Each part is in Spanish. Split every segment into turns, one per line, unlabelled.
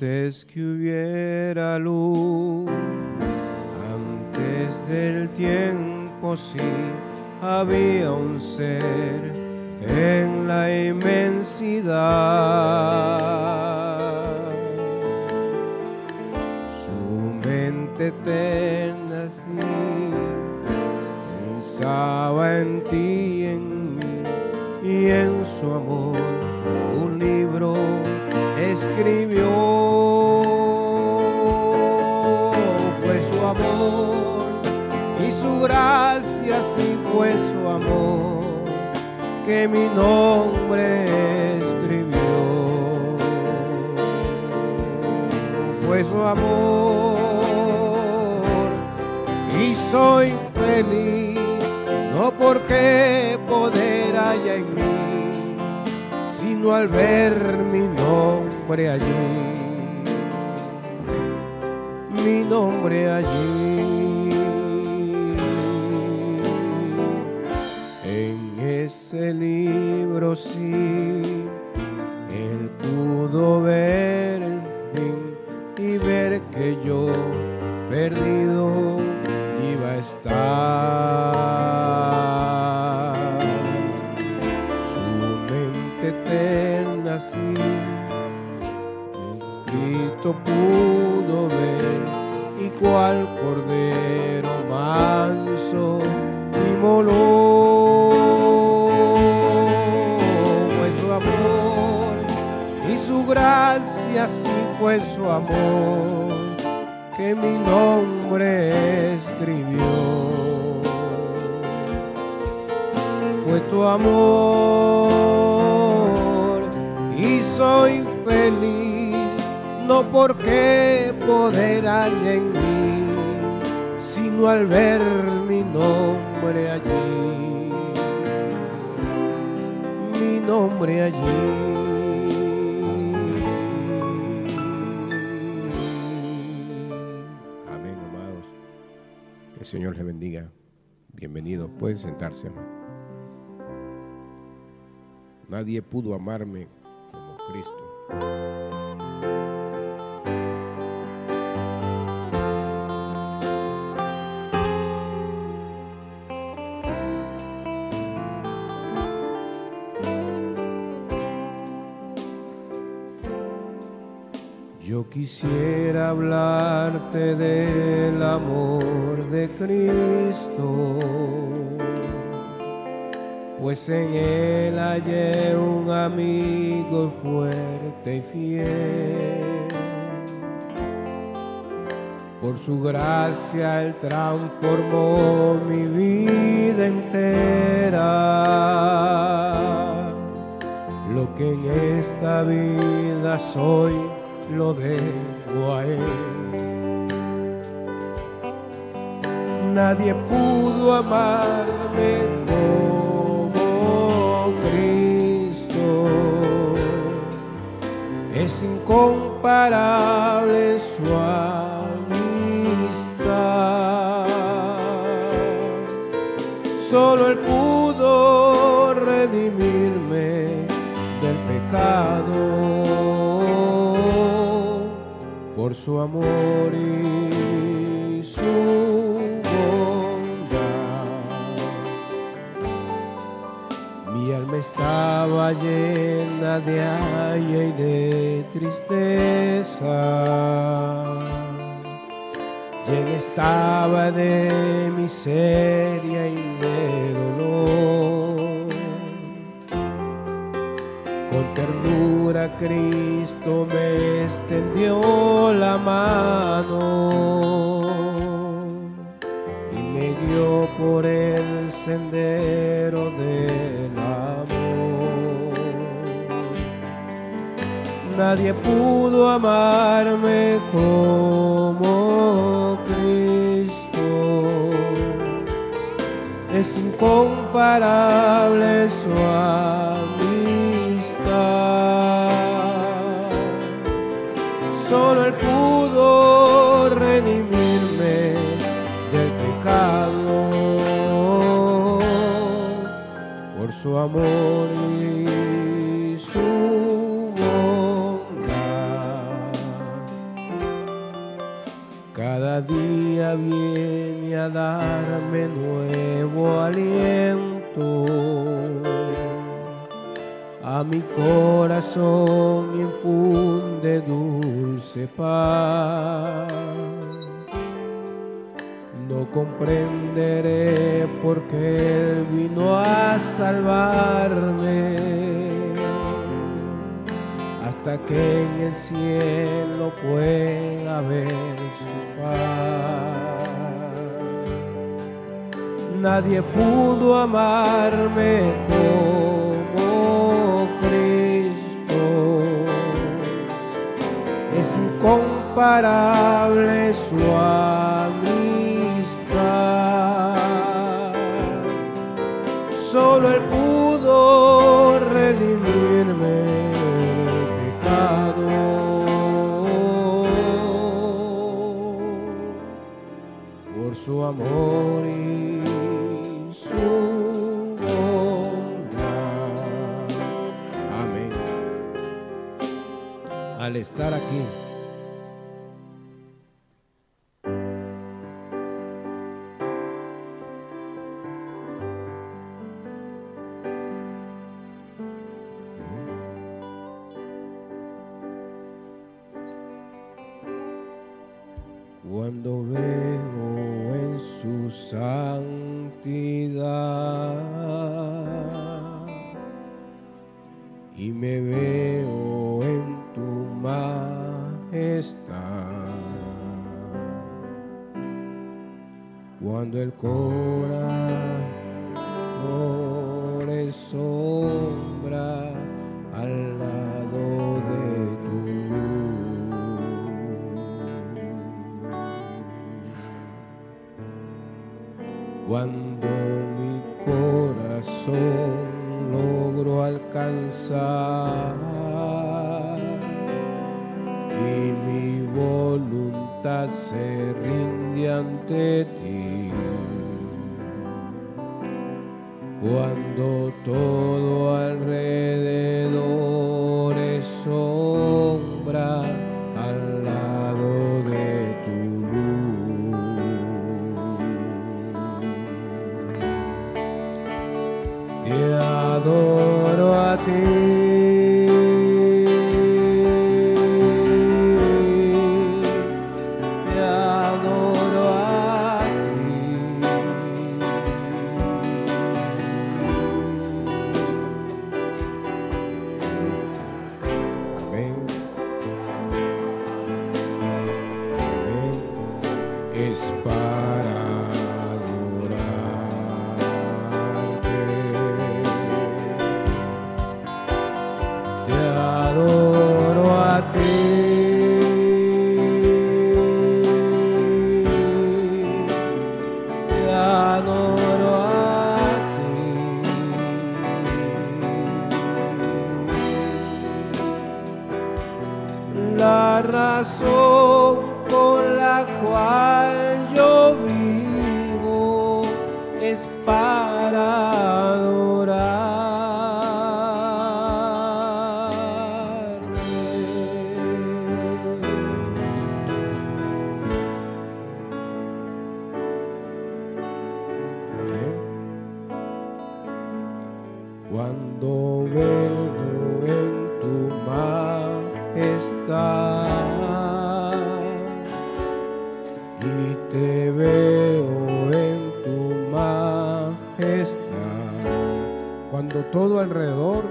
Antes que hubiera luz, antes del tiempo, sí, había un ser en la inmensidad. Su mente eterna, sí, pensaba en ti, en mí y en su amor. Un libro escribió, fue su amor y su gracia, sí fue su amor que mi nombre escribió. Fue su amor y soy feliz, no porque poder haya en mí, sino al ver mi nombre allí, mi nombre allí. En ese libro sí, él pudo ver el fin y ver que yo perdido iba a estar. Su mente eterna sí, Cristo pudo ver, y cual cordero manso inmoló. Fue su amor y su gracia, sí fue su amor que mi nombre escribió. Fue tu amor y soy feliz, no porque poder hay en mí, sino al ver mi nombre allí, mi nombre allí. Amén, amados. Que el Señor les bendiga. Bienvenidos. Pueden sentarse, hermano. Nadie pudo amarme como Cristo. Yo quisiera hablarte del amor de Cristo, pues en Él hallé un amigo fuerte y fiel. Por su gracia Él transformó mi vida entera. Lo que en esta vida soy, lo debo a Él. Nadie pudo amarme como Cristo. Es incomparable su amistad. Solo Él pudo redimirme del pecado. Por su amor y su bondad, mi alma estaba llena de haya y de tristeza, llena estaba de miseria y de dolor. Con ternura Cristo me extendió la mano y me guió por el sendero del amor. Nadie pudo amarme como Cristo. Es incomparable su amistad. Solo Él pudo redimirme del pecado. Por su amor y su bondad, cada día viene a darme nuevo aliento. A mi corazón infunde dulce paz. No comprenderé por qué Él vino a salvarme, hasta que en el cielo pueda ver su paz. Nadie pudo amarme como Cristo. Es incomparable su amistad. Solo Él pudo redimirme del pecado. Por su amor y su bondad. Amén. Al estar aquí, cuando veo en su santidad y me veo en tu majestad, cuando el corazón es sombra al lado de tu cuando mi corazón logro alcanzar y mi voluntad se rinde ante ti, cuando todo alrededor es sombra al lado de tu te adoro a ti, te adoro a ti. Amén. Amén. Es para adoro a ti, te adoro a ti. La razón por la cual yo vivo es para adorar. Cuando veo en tu majestad y te veo en tu majestad, cuando todo alrededor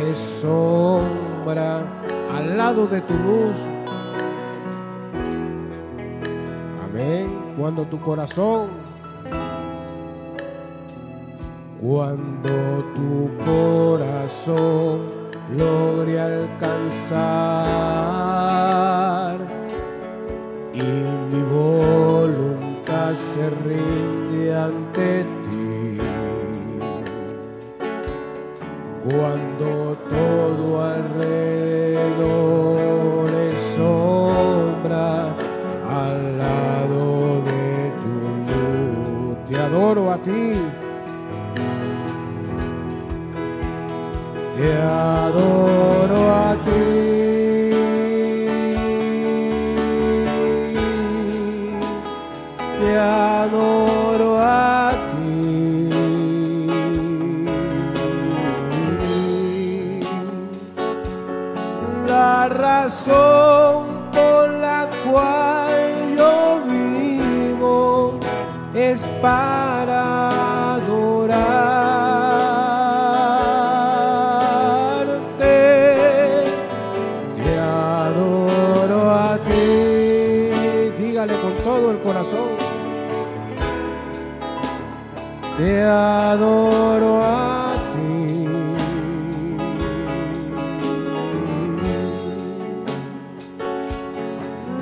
es sombra al lado de tu luz. Amén. Cuando tu corazón, logre alcanzar y mi voluntad se rinde ante ti, cuando todo alrededor es sombra al lado de tu luz, te adoro a ti, te adoro a ti. adoro a ti. La razón por la cual yo vivo es para adorarte. Te adoro a ti. Dígale con todo el corazón. Te adoro a ti.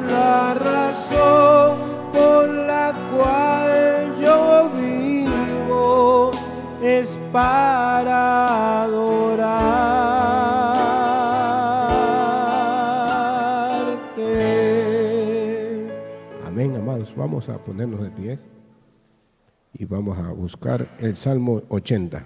La razón por la cual yo vivo es para adorarte. Amén, amados. Vamos a ponernos de pie y vamos a buscar el Salmo 80.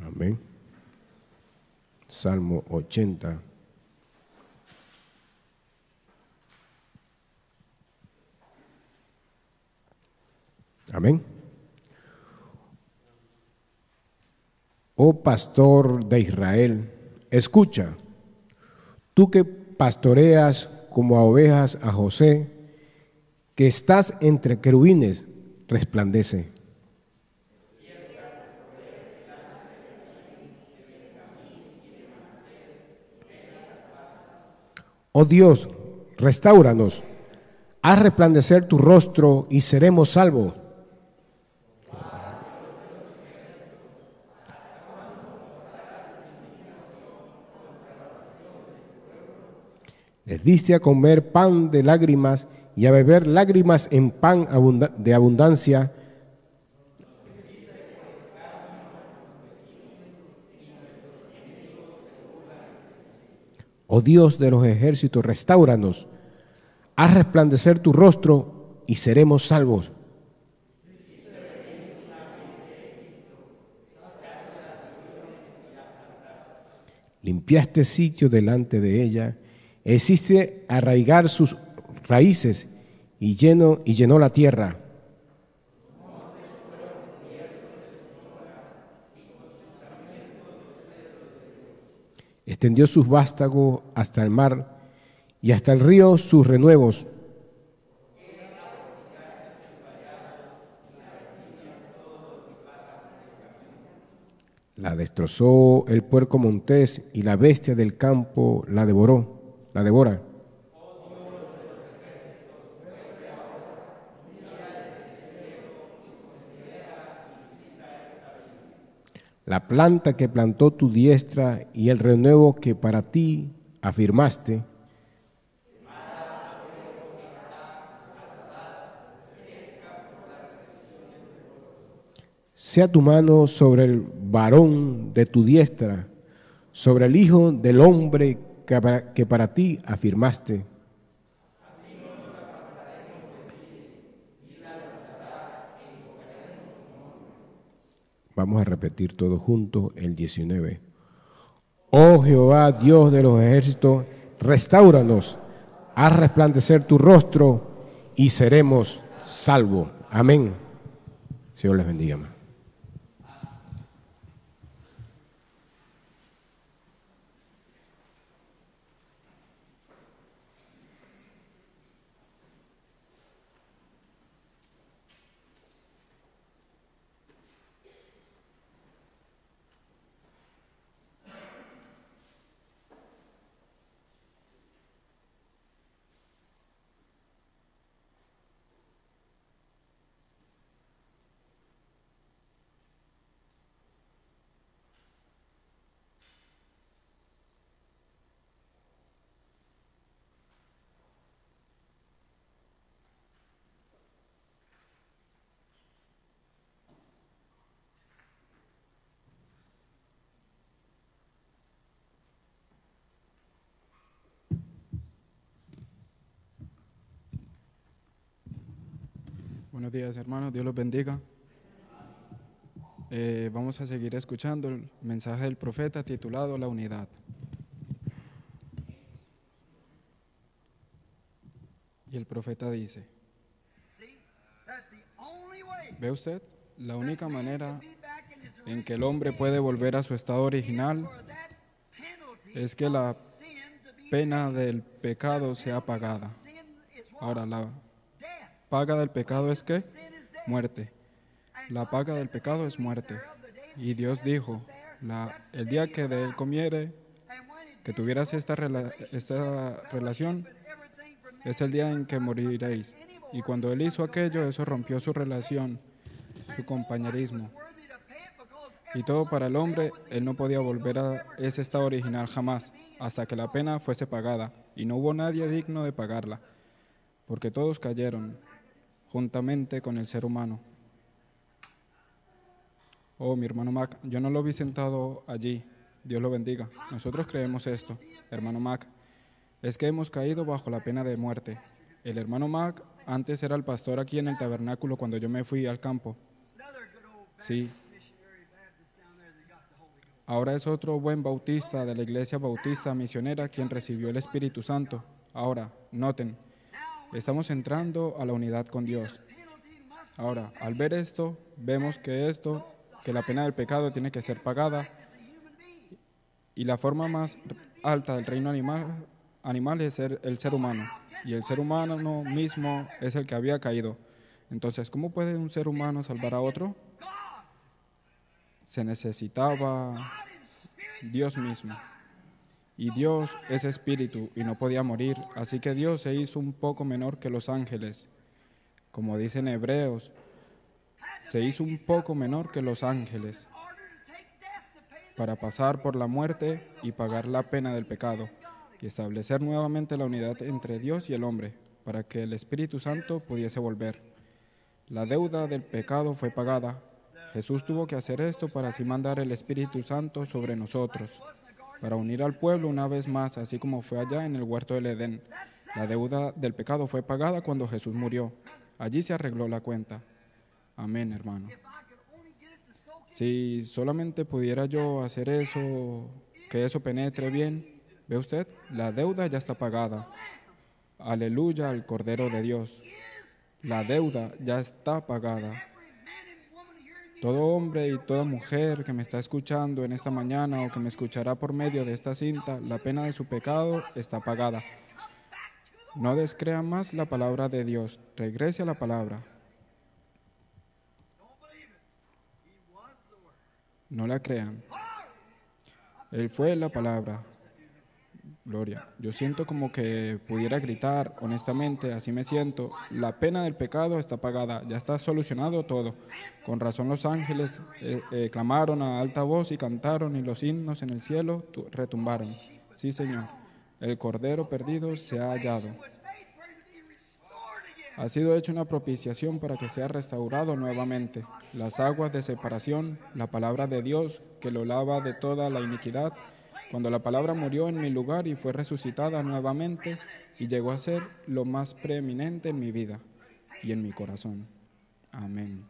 Amén. Salmo 80. Amén. Oh pastor de Israel, escucha, tú que pastoreas como a ovejas a José, que estás entre querubines, resplandece. Oh Dios, restáuranos, haz resplandecer tu rostro y seremos salvos. Les diste a comer pan de lágrimas y a beber lágrimas en pan de abundancia. Oh Dios de los ejércitos, restáuranos, haz resplandecer tu rostro y seremos salvos. Limpiaste sitio delante de ella, hiciste arraigar sus raíces y llenó la tierra. Extendió sus vástagos hasta el mar y hasta el río sus renuevos. La destrozó el puerco montés y la bestia del campo la devora. La planta que plantó tu diestra y el renuevo que para ti afirmaste. Sea tu mano sobre el varón de tu diestra, sobre el hijo del hombre que para ti afirmaste. Vamos a repetir todos juntos el 19. Oh Jehová, Dios de los ejércitos, restáuranos, haz resplandecer tu rostro y seremos salvos. Amén. Señor les bendiga.
Buenos días, hermanos. Dios los bendiga. Vamos a seguir escuchando el mensaje del profeta titulado La Unidad. Y el profeta dice, ¿ve usted? La única manera en que el hombre puede volver a su estado original es que la pena del pecado sea pagada. Ahora, la paga del pecado es ¿qué? Muerte. La paga del pecado es muerte. Y Dios dijo, el día que de él comiere, que tuvieras esta relación, es el día en que moriréis. Y cuando él hizo aquello, eso rompió su relación, su compañerismo. Y todo para el hombre, él no podía volver a ese estado original jamás, hasta que la pena fuese pagada. Y no hubo nadie digno de pagarla, porque todos cayeron juntamente con el ser humano. Oh, mi hermano Mac, yo no lo vi sentado allí. Dios lo bendiga. Nosotros creemos esto, hermano Mac. Es que hemos caído bajo la pena de muerte. El hermano Mac antes era el pastor aquí en el tabernáculo cuando yo me fui al campo. Sí. Ahora es otro buen bautista de la iglesia bautista misionera quien recibió el Espíritu Santo. Ahora, noten, estamos entrando a la unidad con Dios. Ahora, al ver esto, vemos que la pena del pecado tiene que ser pagada y la forma más alta del reino animal es el ser humano, y el ser humano mismo es el que había caído. Entonces, ¿cómo puede un ser humano salvar a otro? Se necesitaba Dios mismo, y Dios es espíritu y no podía morir, así que Dios se hizo un poco menor que los ángeles. Como dicen Hebreos, se hizo un poco menor que los ángeles para pasar por la muerte y pagar la pena del pecado y establecer nuevamente la unidad entre Dios y el hombre para que el Espíritu Santo pudiese volver. La deuda del pecado fue pagada. Jesús tuvo que hacer esto para así mandar el Espíritu Santo sobre nosotros, para unir al pueblo una vez más, así como fue allá en el huerto del Edén. La deuda del pecado fue pagada cuando Jesús murió. Allí se arregló la cuenta. Amén, hermano. Si solamente pudiera yo hacer eso, que eso penetre bien, ¿ve usted? La deuda ya está pagada. Aleluya al Cordero de Dios. La deuda ya está pagada. Todo hombre y toda mujer que me está escuchando en esta mañana o que me escuchará por medio de esta cinta, la pena de su pecado está pagada. No descrea más la palabra de Dios. Regrese a la palabra. No la crean. Él fue la palabra. Gloria. Yo siento como que pudiera gritar, honestamente, así me siento. La pena del pecado está pagada, ya está solucionado todo. Con razón los ángeles clamaron a alta voz y cantaron, y los himnos en el cielo retumbaron. Sí, Señor, el Cordero perdido se ha hallado. Ha sido hecha una propiciación para que sea restaurado nuevamente. Las aguas de separación, la palabra de Dios que lo lava de toda la iniquidad. Cuando la palabra murió en mi lugar y fue resucitada nuevamente y llegó a ser lo más preeminente en mi vida y en mi corazón. Amén.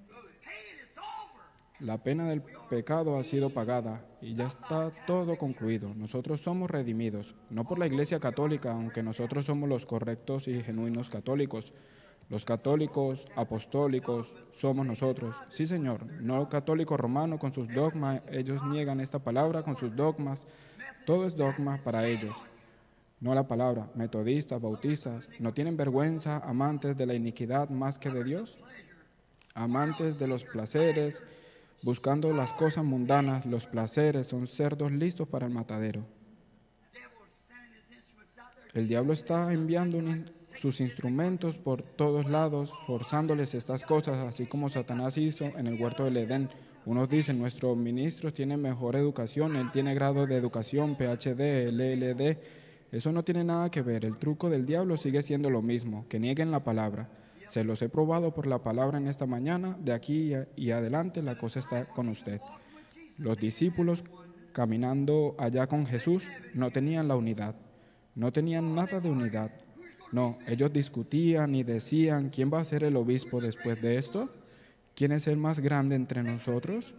La pena del pecado ha sido pagada y ya está todo concluido. Nosotros somos redimidos, no por la Iglesia Católica, aunque nosotros somos los correctos y genuinos católicos. Los católicos apostólicos somos nosotros. Sí, Señor, no católico romano con sus dogmas. Ellos niegan esta palabra con sus dogmas. Todo es dogma para ellos. No la palabra. Metodistas, bautistas, ¿no tienen vergüenza, amantes de la iniquidad más que de Dios? Amantes de los placeres, buscando las cosas mundanas. Los placeres son cerdos listos para el matadero. El diablo está enviando sus instrumentos por todos lados, forzándoles estas cosas, así como Satanás hizo en el huerto del Edén. Unos dicen, nuestro ministro tiene mejor educación, él tiene grado de educación, PhD, LLD. Eso no tiene nada que ver. El truco del diablo sigue siendo lo mismo, que nieguen la palabra. Se los he probado por la palabra en esta mañana. De aquí y adelante la cosa está con usted. Los discípulos, caminando allá con Jesús, no tenían la unidad. No tenían nada de unidad. No, ellos discutían y decían, ¿quién va a ser el obispo después de esto? ¿Quién es el más grande entre nosotros?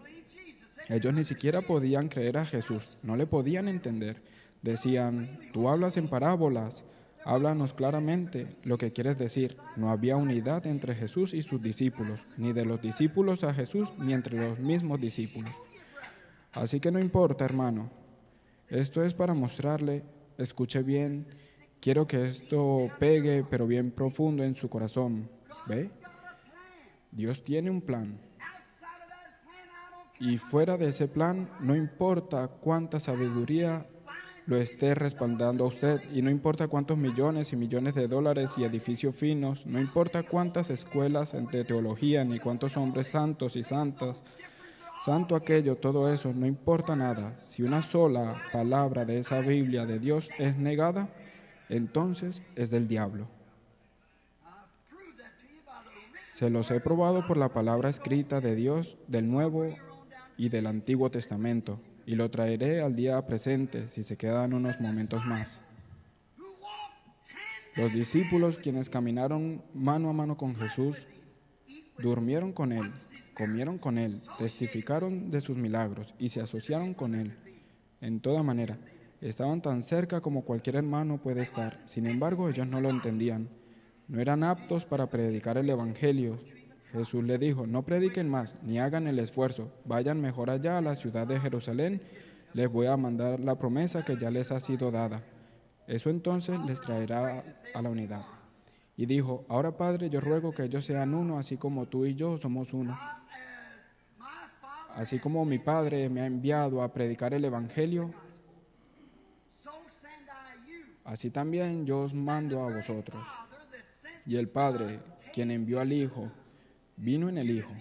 Ellos ni siquiera podían creer a Jesús, no le podían entender. Decían, tú hablas en parábolas, háblanos claramente lo que quieres decir. No había unidad entre Jesús y sus discípulos, ni de los discípulos a Jesús, ni entre los mismos discípulos. Así que no importa, hermano. Esto es para mostrarle, escuche bien, quiero que esto pegue, pero bien profundo en su corazón. ¿Ve? Dios tiene un plan. Y fuera de ese plan, no importa cuánta sabiduría lo esté respaldando a usted, y no importa cuántos millones y millones de dólares y edificios finos, no importa cuántas escuelas de teología, ni cuántos hombres santos y santas, santo aquello, todo eso, no importa nada. Si una sola palabra de esa Biblia de Dios es negada, entonces es del diablo. Se los he probado por la palabra escrita de Dios del Nuevo y del Antiguo Testamento, y lo traeré al día presente si se quedan unos momentos más. Los discípulos, quienes caminaron mano a mano con Jesús, durmieron con Él, comieron con Él, testificaron de sus milagros y se asociaron con Él. En toda manera, estaban tan cerca como cualquier hermano puede estar. Sin embargo, ellos no lo entendían. No eran aptos para predicar el Evangelio. Jesús le dijo, no prediquen más, ni hagan el esfuerzo. Vayan mejor allá a la ciudad de Jerusalén. Les voy a mandar la promesa que ya les ha sido dada. Eso entonces les traerá a la unidad. Y dijo, ahora Padre, yo ruego que ellos sean uno, así como tú y yo somos uno. Así como mi Padre me ha enviado a predicar el Evangelio, así también yo os mando a vosotros. Y el Padre, quien envió al Hijo, vino en el Hijo.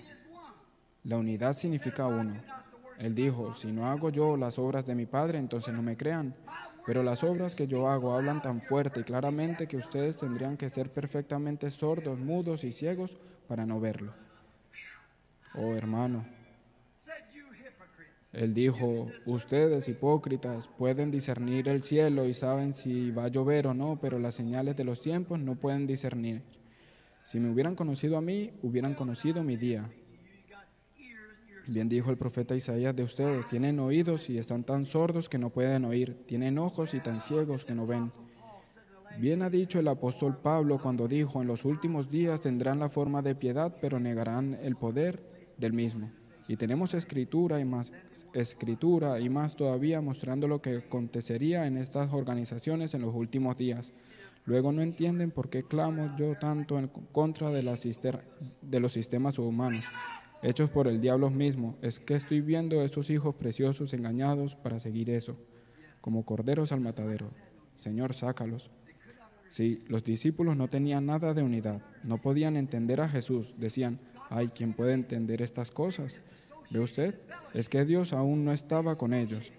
La unidad significa uno. Él dijo, si no hago yo las obras de mi Padre, entonces no me crean. Pero las obras que yo hago hablan tan fuerte y claramente que ustedes tendrían que ser perfectamente sordos, mudos y ciegos para no verlo. Oh, hermano. Él dijo, ustedes hipócritas pueden discernir el cielo y saben si va a llover o no, pero las señales de los tiempos no pueden discernir. Si me hubieran conocido a mí, hubieran conocido mi día. Bien dijo el profeta Isaías de ustedes, tienen oídos y están tan sordos que no pueden oír, tienen ojos y tan ciegos que no ven. Bien ha dicho el apóstol Pablo cuando dijo, en los últimos días tendrán la forma de piedad, pero negarán el poder del mismo. Y tenemos escritura y más todavía mostrando lo que acontecería en estas organizaciones en los últimos días. Luego no entienden por qué clamo yo tanto en contra de los sistemas humanos, hechos por el diablo mismo. Es que estoy viendo a esos hijos preciosos engañados para seguir eso, como corderos al matadero. Señor, sácalos. Sí, los discípulos no tenían nada de unidad, no podían entender a Jesús. Decían, ay, ¿quién puede entender estas cosas? ¿Ve usted? Es que Dios aún no estaba con ellos.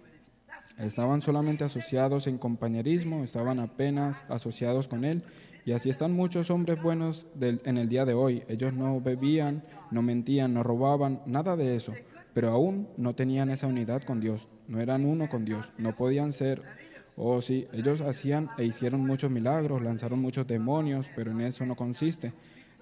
Estaban solamente asociados en compañerismo, estaban apenas asociados con Él. Y así están muchos hombres buenos en el día de hoy. Ellos no bebían, no mentían, no robaban, nada de eso. Pero aún no tenían esa unidad con Dios. No eran uno con Dios. No podían ser. Oh, sí, ellos hacían e hicieron muchos milagros, lanzaron muchos demonios, pero en eso no consiste.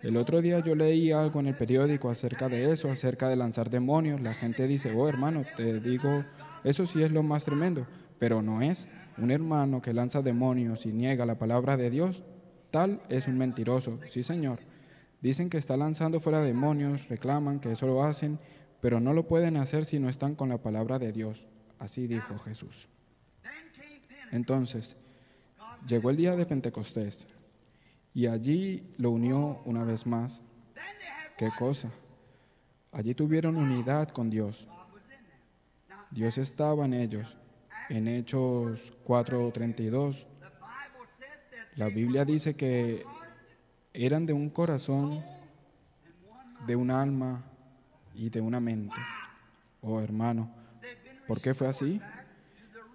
El otro día yo leí algo en el periódico acerca de eso, acerca de lanzar demonios. La gente dice, oh hermano, te digo, eso sí es lo más tremendo, pero no es. Un hermano que lanza demonios y niega la palabra de Dios, tal es un mentiroso. Sí, Señor. Dicen que está lanzando fuera demonios, reclaman que eso lo hacen, pero no lo pueden hacer si no están con la palabra de Dios. Así dijo Jesús. Entonces, llegó el día de Pentecostés. Y allí lo unió una vez más. ¿Qué cosa? Allí tuvieron unidad con Dios. Dios estaba en ellos. En Hechos 4:32, la Biblia dice que eran de un corazón, de un alma y de una mente. Oh, hermano, ¿por qué fue así?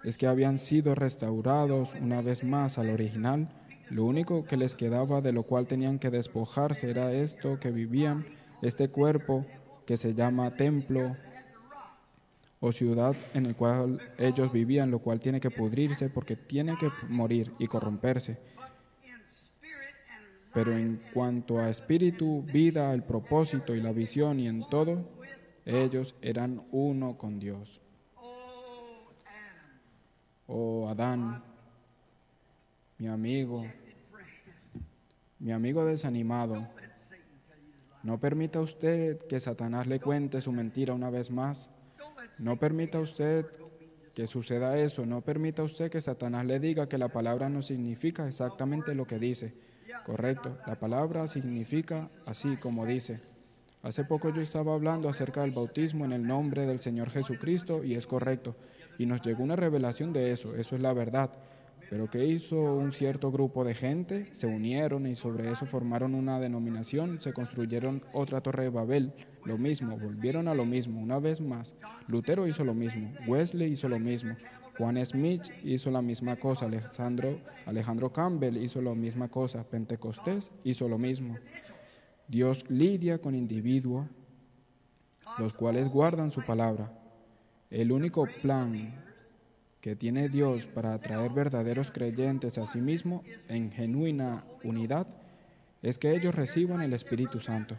Es que habían sido restaurados una vez más al original. Lo único que les quedaba, de lo cual tenían que despojarse, era esto que vivían, este cuerpo que se llama templo o ciudad en el cual ellos vivían, lo cual tiene que pudrirse porque tiene que morir y corromperse. Pero en cuanto a espíritu, vida, el propósito y la visión y en todo, Ellos eran uno con Dios. Oh, Adán, mi amigo desanimado, no permita usted que Satanás le cuente su mentira una vez más. No permita usted que suceda eso. No permita usted que Satanás le diga que la palabra no significa exactamente lo que dice. Correcto, la palabra significa así como dice. Hace poco yo estaba hablando acerca del bautismo en el nombre del Señor Jesucristo y es correcto. Y nos llegó una revelación de eso es la verdad. Pero ¿qué hizo un cierto grupo de gente? Se unieron y sobre eso formaron una denominación, se construyeron otra torre de Babel, lo mismo, volvieron a lo mismo, una vez más. Lutero hizo lo mismo, Wesley hizo lo mismo, Juan Smith hizo la misma cosa, Alejandro Campbell hizo la misma cosa, Pentecostés hizo lo mismo. Dios lidia con individuos, los cuales guardan su palabra. El único plan que tiene Dios para atraer verdaderos creyentes a sí mismo en genuina unidad es que ellos reciban el Espíritu Santo.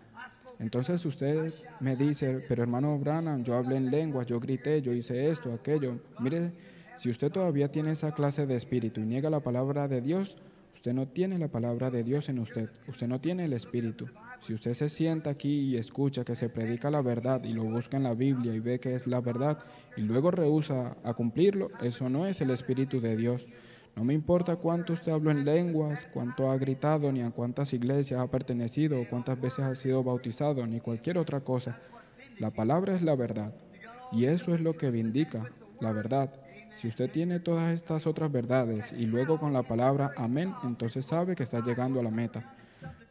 Entonces usted me dice, pero hermano Branham, yo hablé en lenguas, yo grité, yo hice esto, aquello. Mire, si usted todavía tiene esa clase de espíritu y niega la palabra de Dios, usted no tiene la palabra de Dios en usted, usted no tiene el Espíritu. Si usted se sienta aquí y escucha que se predica la verdad y lo busca en la Biblia y ve que es la verdad y luego rehúsa a cumplirlo, eso no es el Espíritu de Dios. No me importa cuánto usted habló en lenguas, cuánto ha gritado, ni a cuántas iglesias ha pertenecido, o cuántas veces ha sido bautizado, ni cualquier otra cosa. La palabra es la verdad y eso es lo que vindica la verdad. Si usted tiene todas estas otras verdades y luego con la palabra amén, entonces sabe que está llegando a la meta.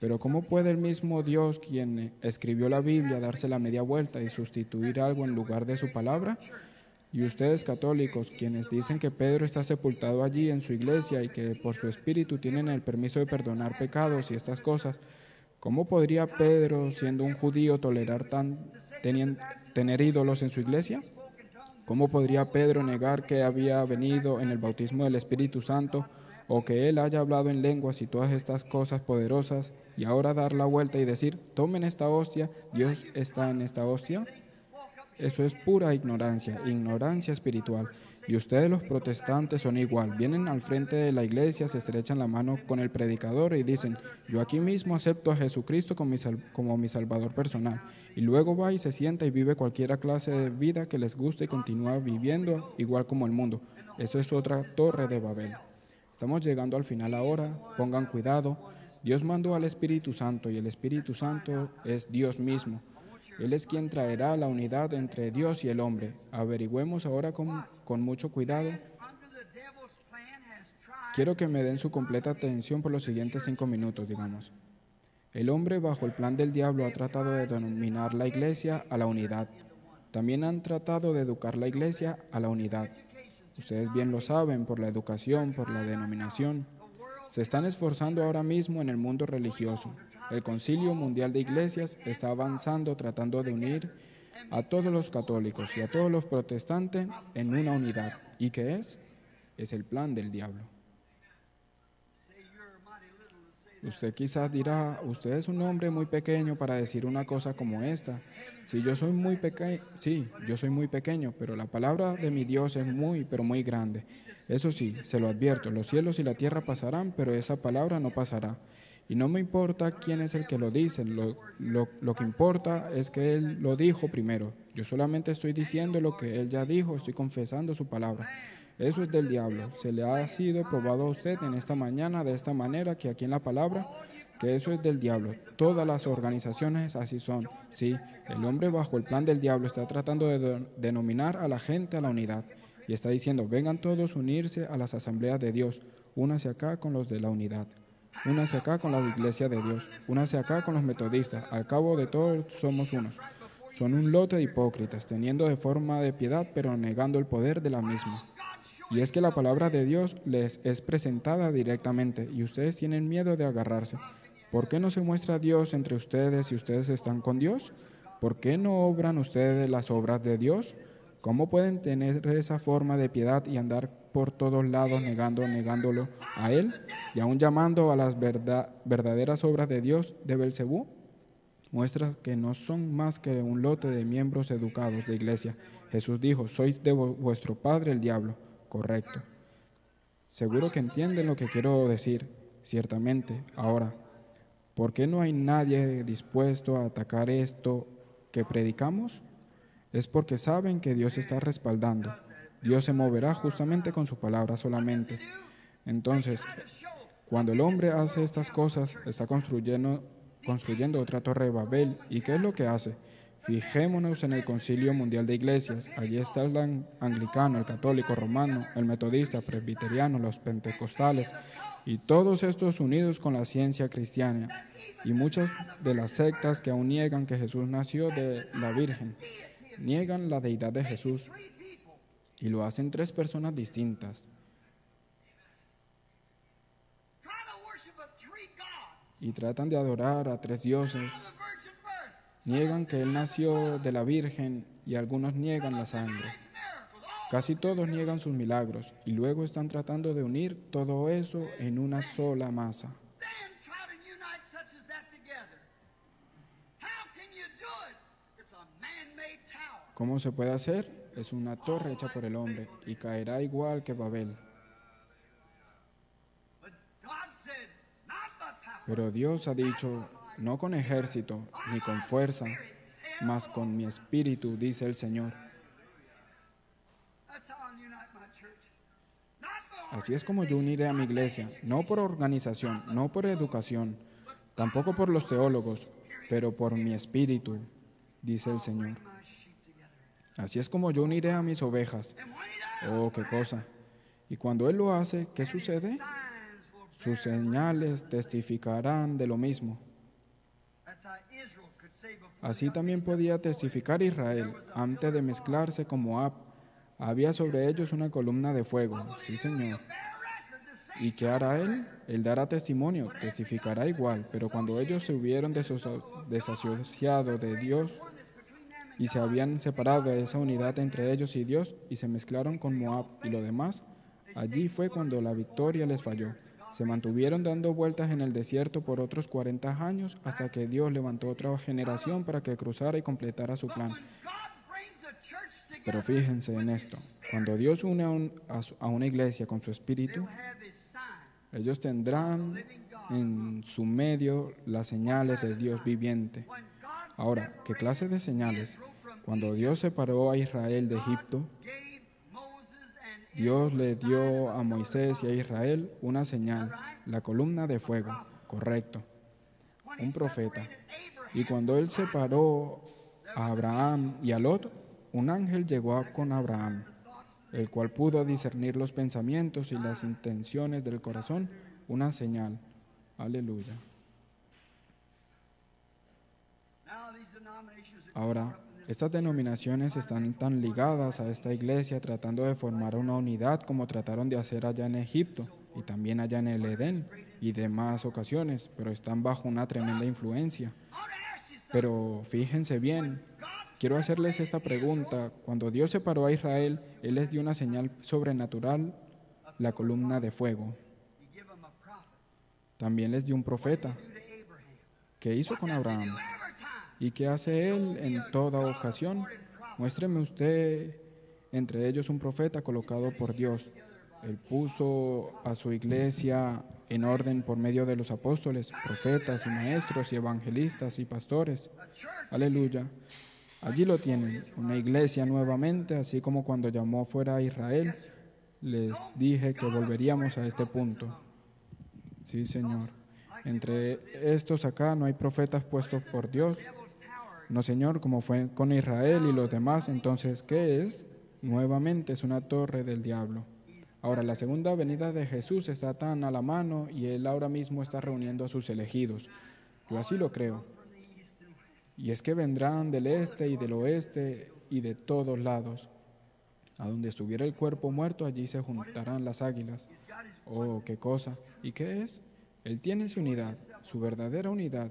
Pero ¿cómo puede el mismo Dios, quien escribió la Biblia, darse la media vuelta y sustituir algo en lugar de su palabra? Y ustedes católicos, quienes dicen que Pedro está sepultado allí en su iglesia y que por su espíritu tienen el permiso de perdonar pecados y estas cosas, ¿cómo podría Pedro, siendo un judío, tolerar tener ídolos en su iglesia? ¿Cómo podría Pedro negar que había venido en el bautismo del Espíritu Santo o que él haya hablado en lenguas y todas estas cosas poderosas y ahora dar la vuelta y decir, tomen esta hostia, Dios está en esta hostia? Eso es pura ignorancia, ignorancia espiritual. Y ustedes los protestantes son igual. Vienen al frente de la iglesia, se estrechan la mano con el predicador y dicen, yo aquí mismo acepto a Jesucristo como mi Salvador personal. Y luego va y se sienta y vive cualquier clase de vida que les guste y continúa viviendo igual como el mundo. Eso es otra torre de Babel. Estamos llegando al final ahora, pongan cuidado. Dios mandó al Espíritu Santo y el Espíritu Santo es Dios mismo. Él es quien traerá la unidad entre Dios y el hombre. Averigüemos ahora con mucho cuidado. Quiero que me den su completa atención por los siguientes 5 minutos, digamos. El hombre bajo el plan del diablo ha tratado de denominar la iglesia a la unidad. También han tratado de educar la iglesia a la unidad. Ustedes bien lo saben, por la educación, por la denominación. Se están esforzando ahora mismo en el mundo religioso. El Concilio Mundial de Iglesias está avanzando tratando de unir a todos los católicos y a todos los protestantes en una unidad. ¿Y qué es? Es el plan del diablo. Usted quizás dirá, usted es un hombre muy pequeño para decir una cosa como esta. Sí, yo soy muy pequeño, pero la palabra de mi Dios es muy, pero muy grande. Eso sí, se lo advierto, los cielos y la tierra pasarán, pero esa palabra no pasará. Y no me importa quién es el que lo dice, lo que importa es que Él lo dijo primero. Yo solamente estoy diciendo lo que Él ya dijo, estoy confesando su palabra. Eso es del diablo. Se le ha sido probado a usted en esta mañana de esta manera, que aquí en la palabra, que eso es del diablo. Todas las organizaciones así son. Sí, el hombre bajo el plan del diablo está tratando de denominar a la gente a la unidad. Y está diciendo, vengan todos a unirse a las asambleas de Dios. Únase acá con los de la unidad. Únase acá con la iglesia de Dios. Únase acá con los metodistas. Al cabo de todos somos unos. Son un lote de hipócritas, teniendo de forma de piedad, pero negando el poder de la misma. Y es que la palabra de Dios les es presentada directamente y ustedes tienen miedo de agarrarse. ¿Por qué no se muestra Dios entre ustedes si ustedes están con Dios? ¿Por qué no obran ustedes las obras de Dios? ¿Cómo pueden tener esa forma de piedad y andar por todos lados negándolo a Él y aún llamando a las verdaderas obras de Dios de Belcebú? muestra que no son más que un lote de miembros educados de iglesia. Jesús dijo, sois de vuestro padre el diablo. Correcto. Seguro que entienden lo que quiero decir. Ciertamente. Ahora, ¿por qué no hay nadie dispuesto a atacar esto que predicamos? Es porque saben que Dios está respaldando. Dios se moverá justamente con su palabra solamente. Entonces, cuando el hombre hace estas cosas, está construyendo otra torre de Babel. ¿Y qué es lo que hace? Fijémonos en el Concilio Mundial de Iglesias. Allí está el anglicano, el católico romano, el metodista, presbiteriano, los pentecostales, y todos estos unidos con la ciencia cristiana. Y muchas de las sectas que aún niegan que Jesús nació de la Virgen, niegan la deidad de Jesús, y lo hacen tres personas distintas. Y tratan de adorar a tres dioses. Niegan que Él nació de la Virgen y algunos niegan la sangre. Casi todos niegan sus milagros y luego están tratando de unir todo eso en una sola masa. ¿Cómo se puede hacer? Es una torre hecha por el hombre y caerá igual que Babel. Pero Dios ha dicho, no con ejército ni con fuerza, mas con mi espíritu, dice el Señor. Así es como yo uniré a mi iglesia, no por organización, no por educación, tampoco por los teólogos, pero por mi espíritu, dice el Señor. Así es como yo uniré a mis ovejas. Oh, qué cosa. Y cuando Él lo hace, ¿qué sucede? Sus señales testificarán de lo mismo. Así también podía testificar Israel antes de mezclarse con Moab. Había sobre ellos una columna de fuego. Sí, Señor. ¿Y qué hará Él? Él dará testimonio, testificará igual, pero cuando ellos se hubieron desasociado de Dios y se habían separado de esa unidad entre ellos y Dios y se mezclaron con Moab y lo demás, allí fue cuando la victoria les falló. Se mantuvieron dando vueltas en el desierto por otros 40 años hasta que Dios levantó otra generación para que cruzara y completara su plan. Pero fíjense en esto, cuando Dios une a una iglesia con su espíritu, ellos tendrán en su medio las señales de Dios viviente. Ahora, ¿qué clase de señales? Cuando Dios separó a Israel de Egipto, Dios le dio a Moisés y a Israel una señal, la columna de fuego, correcto, un profeta. Y cuando Él separó a Abraham y a Lot, un ángel llegó con Abraham, el cual pudo discernir los pensamientos y las intenciones del corazón, una señal. Aleluya. Ahora, estas denominaciones están tan ligadas a esta iglesia tratando de formar una unidad como trataron de hacer allá en Egipto y también allá en el Edén y demás ocasiones, pero están bajo una tremenda influencia. Pero fíjense bien, quiero hacerles esta pregunta. Cuando Dios separó a Israel, Él les dio una señal sobrenatural, la columna de fuego. También les dio un profeta. ¿Qué hizo con Abraham? ¿Y qué hace Él en toda ocasión? Muéstreme usted entre ellos un profeta colocado por Dios. Él puso a su iglesia en orden por medio de los apóstoles, profetas y maestros y evangelistas y pastores. Aleluya. Allí lo tienen, una iglesia nuevamente, así como cuando llamó fuera a Israel, les dije que volveríamos a este punto. Sí, Señor. Entre estos acá no hay profetas puestos por Dios. No, Señor, como fue con Israel y los demás, entonces, ¿qué es? Nuevamente es una torre del diablo. Ahora, la segunda venida de Jesús está tan a la mano y Él ahora mismo está reuniendo a sus elegidos. Yo así lo creo. Y es que vendrán del este y del oeste y de todos lados. A donde estuviera el cuerpo muerto, allí se juntarán las águilas. Oh, qué cosa. ¿Y qué es? Él tiene su unidad, su verdadera unidad.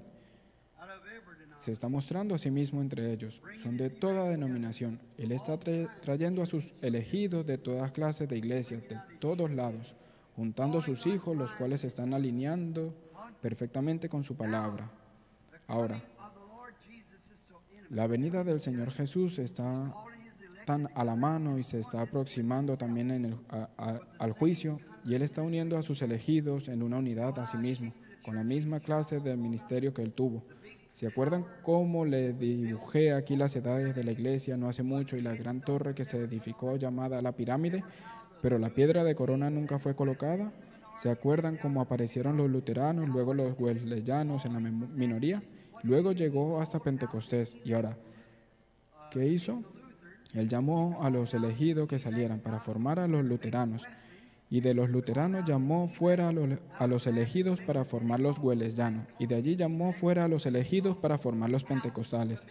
Se está mostrando a sí mismo entre ellos. Son de toda denominación. Él está trayendo a sus elegidos de todas clases de iglesias, de todos lados, juntando a sus hijos, los cuales se están alineando perfectamente con su palabra. Ahora, La venida del Señor Jesús está tan a la mano y se está aproximando también al juicio, y Él está uniendo a sus elegidos en una unidad a sí mismo, con la misma clase de ministerio que Él tuvo. ¿Se acuerdan cómo le dibujé aquí las edades de la iglesia no hace mucho y la gran torre que se edificó llamada la pirámide, pero la piedra de corona nunca fue colocada? ¿Se acuerdan cómo aparecieron los luteranos, luego los wesleyanos en la minoría? Luego llegó hasta Pentecostés. Y ahora, ¿qué hizo? Él llamó a los elegidos que salieran para formar a los luteranos, y de los luteranos llamó fuera a los elegidos para formar los wesleyanos, y de allí llamó fuera a los elegidos para formar los pentecostales.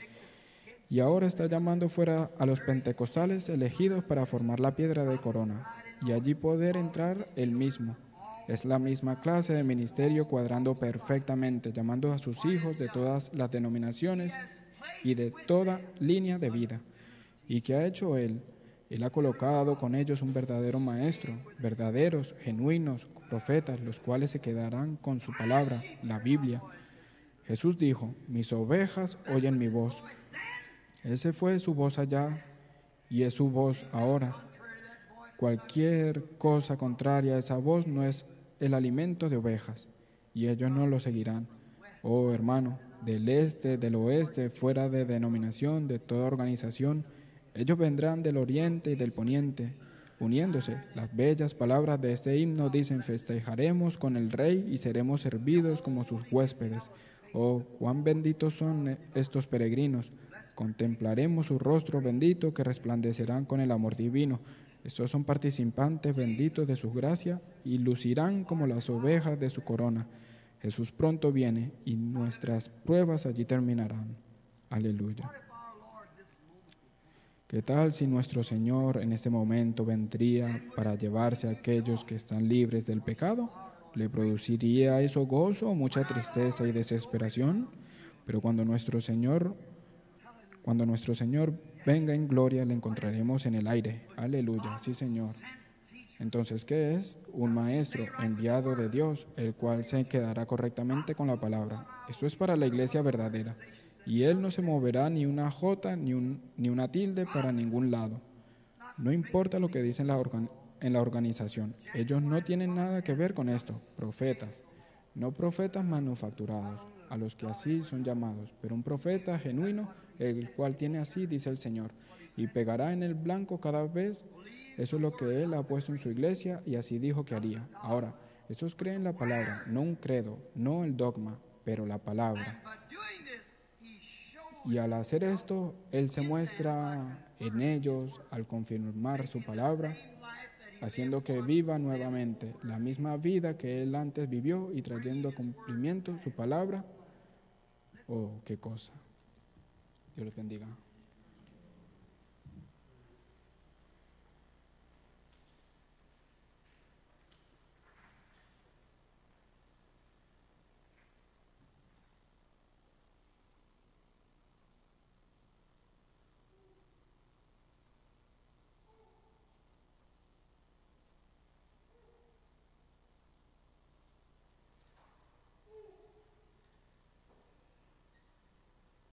Y ahora está llamando fuera a los pentecostales elegidos para formar la piedra de corona, y allí poder entrar él mismo. Es la misma clase de ministerio cuadrando perfectamente, llamando a sus hijos de todas las denominaciones y de toda línea de vida. ¿Y qué ha hecho Él? Él ha colocado con ellos un verdadero maestro, verdaderos, genuinos profetas, los cuales se quedarán con su palabra, la Biblia. Jesús dijo: mis ovejas oyen mi voz. Ese fue su voz allá y es su voz ahora. Cualquier cosa contraria a esa voz no es el alimento de ovejas, y ellos no lo seguirán. Oh hermano, del este, del oeste, fuera de denominación, de toda organización, ellos vendrán del oriente y del poniente, uniéndose. Las bellas palabras de este himno dicen: festejaremos con el Rey y seremos servidos como sus huéspedes. Oh, cuán benditos son estos peregrinos. Contemplaremos su rostro bendito que resplandecerán con el amor divino. Estos son participantes benditos de su gracia y lucirán como las ovejas de su corona. Jesús pronto viene y nuestras pruebas allí terminarán. Aleluya. ¿Qué tal si nuestro Señor en este momento vendría para llevarse a aquellos que están libres del pecado? ¿Le produciría eso gozo, mucha tristeza y desesperación? Pero cuando nuestro Señor venga en gloria, le encontraremos en el aire. Aleluya, sí Señor. Entonces, ¿qué es? Un maestro enviado de Dios, el cual se quedará correctamente con la palabra. Esto es para la iglesia verdadera. Y él no se moverá ni una jota ni una tilde para ningún lado. No importa lo que dicen en la organización. Ellos no tienen nada que ver con esto. Profetas, no profetas manufacturados, a los que así son llamados, pero un profeta genuino, el cual tiene así, dice el Señor, y pegará en el blanco cada vez. Eso es lo que Él ha puesto en su iglesia y así dijo que haría. Ahora, estos creen la palabra, no un credo, no el dogma, pero la palabra. Y al hacer esto, Él se muestra en ellos al confirmar su palabra, haciendo que viva nuevamente la misma vida que Él antes vivió y trayendo a cumplimiento su palabra. Oh, qué cosa. Dios les bendiga.